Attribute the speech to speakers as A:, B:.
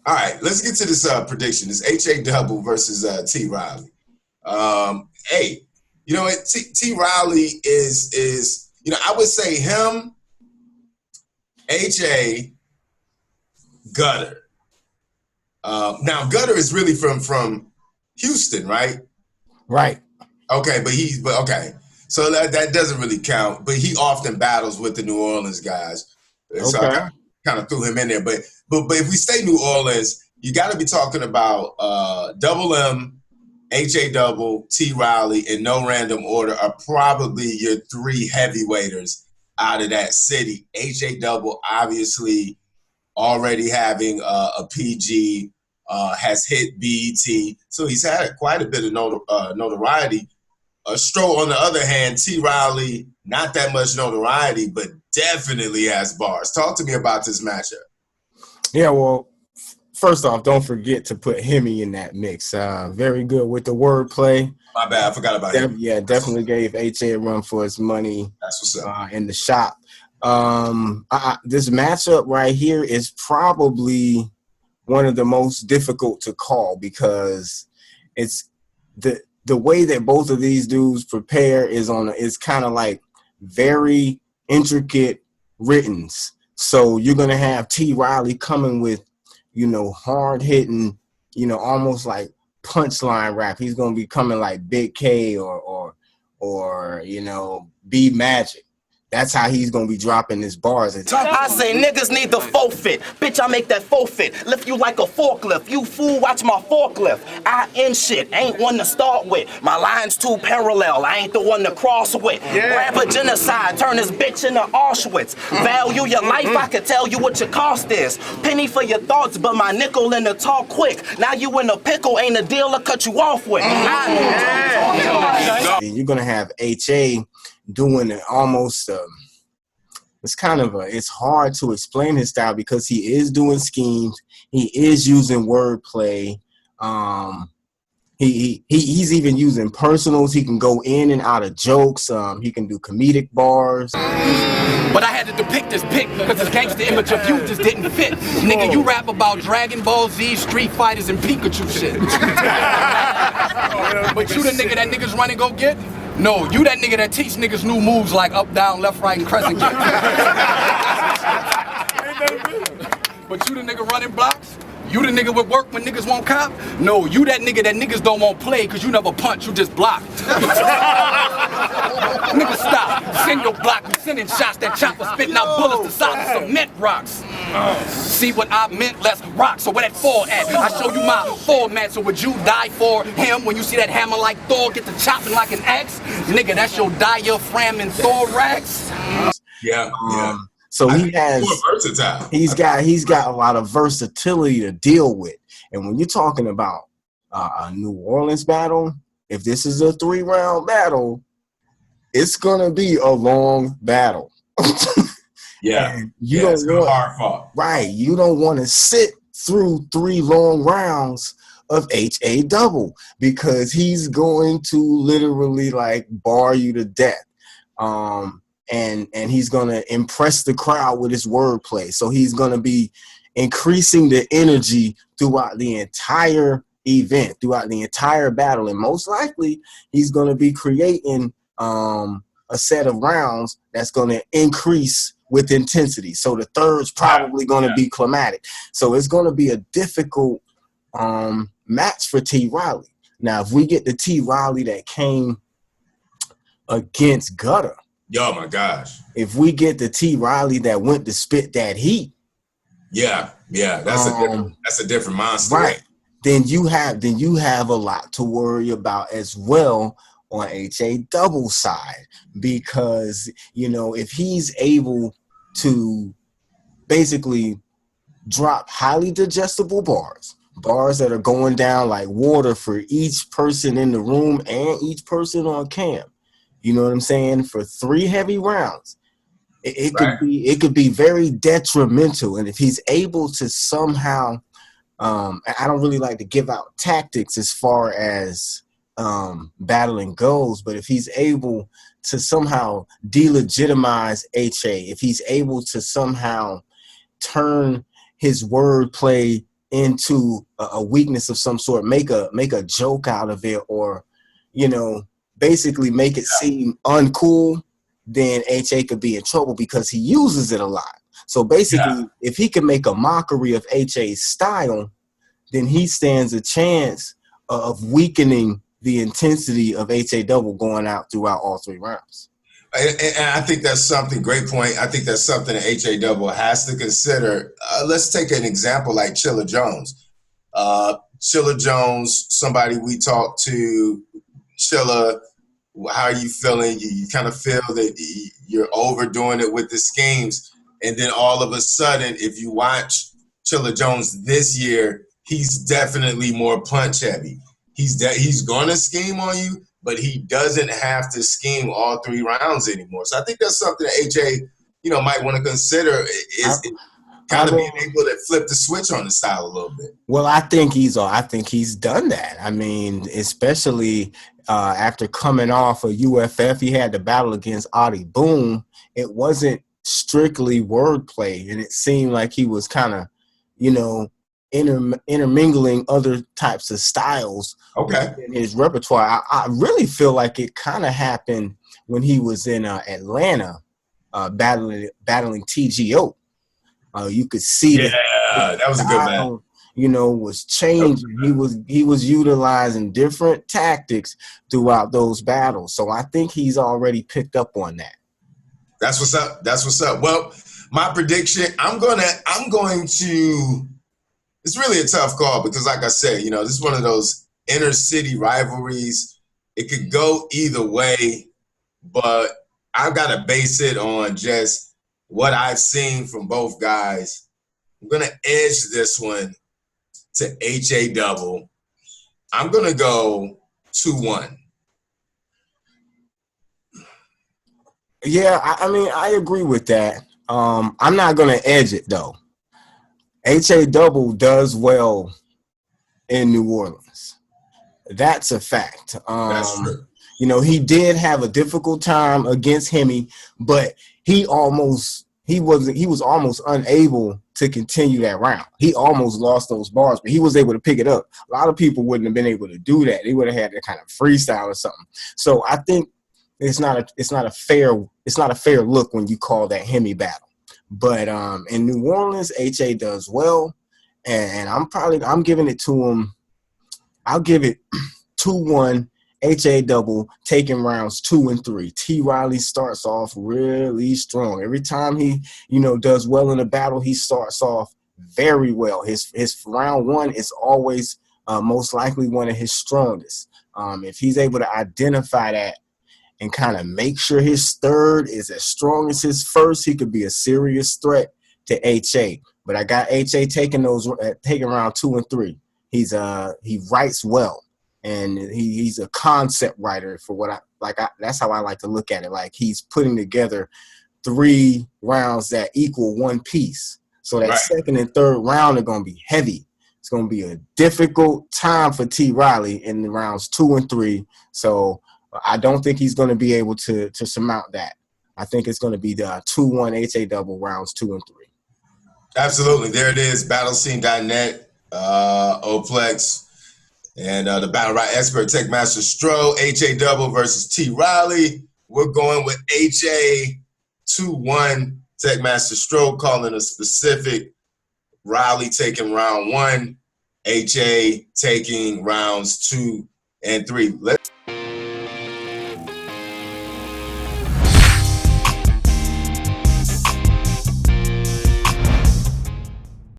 A: All right, let's get to this prediction. This HA double versus T Riley. Hey, you know what? T Riley is I would say him, HA, Gutter. Now Gutter is really from Houston, right?
B: Right.
A: Okay, but okay. So that doesn't really count. But he often battles with the New Orleans guys. So
B: Okay.
A: I kind of threw him in there. But if we stay New Orleans, you got to be talking about Double M, HA Double, T Riley, in no random order are probably your three heavyweights out of that city. HA Double obviously already having a PG, has hit BET, so he's had quite a bit of notoriety. Stroh, on the other hand, T Riley, not that much notoriety, but definitely has bars. Talk to me about this matchup.
B: Yeah, well, first off, don't forget to put Hemi in that mix. Very good with the wordplay.
A: My bad, I forgot about him.
B: Yeah, definitely gave HA a run for his money.
A: That's what's up.
B: In the shop. This matchup right here is probably one of the most difficult to call because it's the way that both of these dudes prepare is kind of like very intricate writtens. So you're gonna have T Riley coming with, hard hitting, almost like punchline rap. He's gonna be coming like Big K or B Magic. That's how he's gonna be dropping his bars.
C: I say niggas need to forfeit. Bitch, I make that forfeit. Lift you like a forklift. You fool, watch my forklift. I end shit. Ain't one to start with. My line's too parallel. I ain't the one to cross with. Grab a genocide. Turn this bitch into Auschwitz. Value your life. I can tell you what your cost is. Penny for your thoughts, but my nickel in the talk quick. Now you in a pickle. Ain't a deal to cut you off with.
B: You're gonna have HA doing it almost it's hard to explain his style because he is doing schemes, he is using wordplay, he's even using personals. He can go in and out of jokes, he can do comedic bars.
D: But I had to depict this pic because this gangster image of you just didn't fit. Nigga, you rap about Dragon Ball Z, Street Fighters, and Pikachu shit. But you the nigga that niggas run and go get? No, you that nigga that teach niggas new moves like up, down, left, right, and crescent kick. But you the nigga running blocks? You the nigga with work when niggas won't cop? No, you that niggas don't want play cause you never punch, you just block. Nigga stop, send your block, we sending shots that chopper spitting out bullets the size of cement rocks. See what I meant? Let's rock. So where that fall at? I show you my format. So would you die for him when you see that hammer like Thor get to chopping like an axe? Nigga, that's your diaphragm and thorax.
A: Yeah.
B: So he's got a lot of versatility to deal with. And when you're talking about a New Orleans battle, if this is a 3-round battle, it's gonna be a long battle.
A: Yeah,
B: it's
A: hard fought.
B: Right, you don't want to sit through 3 long rounds of HA double because he's going to literally like bar you to death. And he's gonna impress the crowd with his wordplay. So he's gonna be increasing the energy throughout the entire event, throughout the entire battle, and most likely he's gonna be creating a set of rounds that's gonna increase with intensity. So the third's probably gonna be climatic. So it's gonna be a difficult match for T Riley. Now, if we get the T Riley that came against Gutter.
A: Oh my gosh!
B: If we get the T Riley that went to spit that heat,
A: that's a different monster,
B: right? Then you have a lot to worry about as well on HA double side because if he's able to basically drop highly digestible bars that are going down like water for each person in the room and each person on cam. You know what I'm saying? For 3 heavy rounds, it could be very detrimental. And if he's able to somehow, I don't really like to give out tactics as far as battling goes, but if he's able to somehow delegitimize HA, if he's able to somehow turn his wordplay into a weakness of some sort, make a joke out of it, or, you know, basically make it seem uncool, then HA could be in trouble because he uses it a lot. So basically, if he can make a mockery of HA's style, then he stands a chance of weakening the intensity of HA double going out throughout all 3 rounds.
A: And I think that's something, great point. I think that's something that HA double has to consider. Let's take an example like Chilla Jones. Chilla Jones, somebody we talked to, Chilla, how are you feeling? You kind of feel that you're overdoing it with the schemes. And then all of a sudden, if you watch Chilla Jones this year, he's definitely more punch heavy. He's going to scheme on you, but he doesn't have to scheme all 3 rounds anymore. So I think that's something that AJ, might want to consider is kind of being able to flip the switch on the style a little bit.
B: Well, I think he's done that. I mean, especially after coming off of UFF, he had to battle against Adi Boom. It wasn't strictly wordplay, and it seemed like he was kind of, intermingling other types of styles in his repertoire. I really feel like it kind of happened when he was in Atlanta battling TGO. You could see
A: that was a good battle.
B: Was changing. He was utilizing different tactics throughout those battles. So I think he's already picked up on that.
A: That's what's up. Well, my prediction, I'm going to, it's really a tough call because like I said, this is one of those inner city rivalries. It could go either way, but I've got to base it on just what I've seen from both guys. I'm going to edge this one to HA double. I'm going to go 2-1.
B: Yeah, I mean, I agree with that. I'm not going to edge it, though. HA double does well in New Orleans. That's a fact.
A: That's true.
B: He did have a difficult time against Hemi, but he was almost unable to continue that round. He almost lost those bars, but he was able to pick it up. A lot of people wouldn't have been able to do that. They would have had to kind of freestyle or something. So I think it's not a fair look when you call that Hemi battle. But in New Orleans, HA does well, and I'm giving it to him. I'll give it 2-1. HA double, taking rounds 2 and 3. T. Riley starts off really strong. Every time he, does well in a battle, he starts off very well. His round 1 is always most likely one of his strongest. If he's able to identify that and kind of make sure his third is as strong as his first, he could be a serious threat to HA. But I got HA taking round 2 and 3. He writes well. And he's a concept writer for what that's how I like to look at it. Like he's putting together 3 rounds that equal one piece. So that second and third round are going to be heavy. It's going to be a difficult time for T. Riley in the rounds 2 and 3. So I don't think he's going to be able to surmount that. I think it's going to be the 2-1 HA double rounds 2 and 3.
A: Absolutely. There it is. BattleScene.Net, Oplex. And the Battle Rap expert, Tech Master Stro, HA double versus T. Riley. We're going with HA 2-1. Tech Master Stro calling a specific. Riley taking round 1. HA taking rounds 2 and 3. Let's